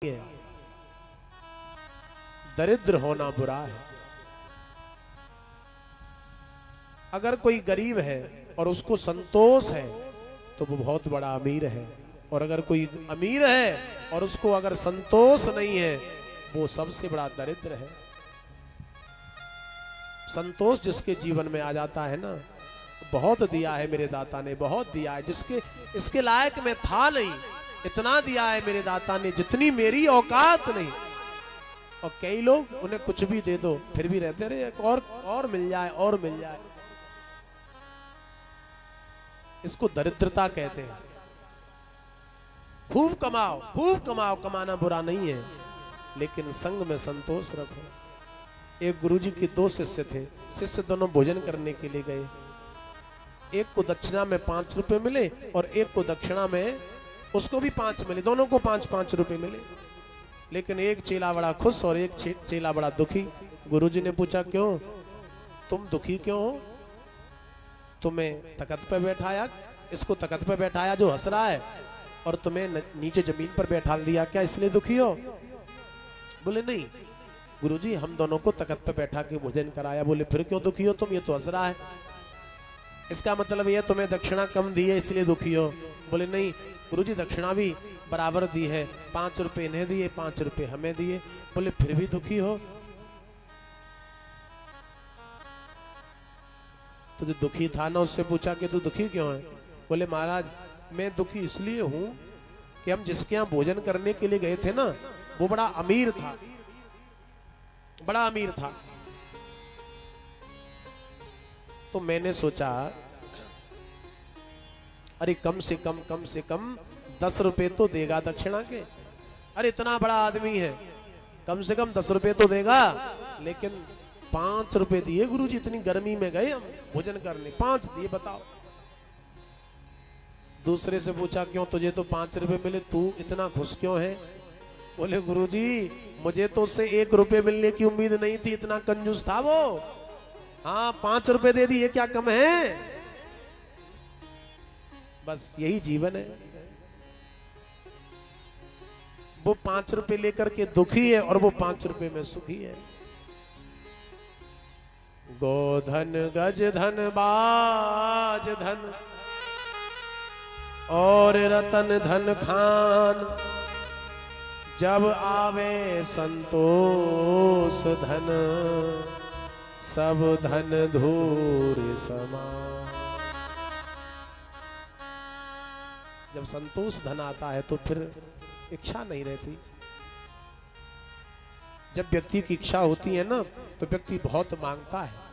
है, दरिद्र होना बुरा है। अगर कोई गरीब है और उसको संतोष है तो वो बहुत बड़ा अमीर है, और अगर कोई अमीर है और उसको अगर संतोष नहीं है वो सबसे बड़ा दरिद्र है। संतोष जिसके जीवन में आ जाता है ना, बहुत दिया है मेरे दाता ने, बहुत दिया है, जिसके इसके लायक मैं था नहीं, इतना दिया है मेरे दाता ने जितनी मेरी औकात नहीं। और कई लोग उन्हें कुछ भी दे दो फिर भी रहते रहे, और मिल जाए और मिल जाए। इसको दरिद्रता कहते हैं। खूब कमाओ, कमाना बुरा नहीं है, लेकिन संग में संतोष रखो। एक गुरुजी के दो शिष्य थे, शिष्य दोनों भोजन करने के लिए गए। एक को दक्षिणा में 5 रुपए मिले और एक को दक्षिणा में उसको भी 5 मिले, दोनों को 5-5 रुपए मिले। लेकिन एक चेला बड़ा खुश और एक चेला बड़ा दुखी। गुरुजी ने पूछा, क्यों तुम दुखी क्यों हो? तुम्हें तख्त पे बैठाया, इसको तख्त पे बैठाया जो हंस रहा है, और तुम्हें नीचे जमीन पर बैठा दिया, क्या इसलिए दुखी हो? बोले नहीं गुरुजी, हम दोनों को तख्त पे बैठा के भोजन कराया। बोले फिर क्यों दुखी हो तुम? ये तो हंस रहा है, इसका मतलब ये तुम्हें दक्षिणा कम दी है इसलिए दुखी हो। बोले नहीं गुरुजी, दक्षिणा भी बराबर दी है, 5 रुपए इन्हें दिए 5 रुपए हमें दिए। बोले फिर भी दुखी हो? तो जो दुखी था ना, उससे पूछा कि तू दुखी क्यों है? बोले महाराज, मैं दुखी इसलिए हूं कि हम जिसके यहां भोजन करने के लिए गए थे ना, वो बड़ा अमीर था, बड़ा अमीर था। तो मैंने सोचा अरे कम से कम 10 रुपए तो देगा दक्षिणा के। अरे इतना बड़ा आदमी है, कम से कम 10 रुपए तो देगा। लेकिन 5 रुपए दिए गुरुजी, इतनी गर्मी में गए हम भोजन करने, 5 दिए, बताओ। दूसरे से पूछा, क्यों तुझे तो 5 रुपए मिले, तू इतना खुश क्यों है? बोले गुरुजी, मुझे तो उससे 1 रुपए मिलने की उम्मीद नहीं थी, इतना कंजूस था वो। हाँ 5 रुपए दे दिए, क्या कम है? बस यही जीवन है। वो 5 रुपए लेकर के दुखी है और वो 5 रुपए में सुखी है। गोधन गज धन बाज धन और रतन धन खान, जब आवे संतोष धन सब धन धूर समान। जब संतोष धन आता है तो फिर इच्छा नहीं रहती। जब व्यक्ति की इच्छा होती है ना, तो व्यक्ति बहुत मांगता है।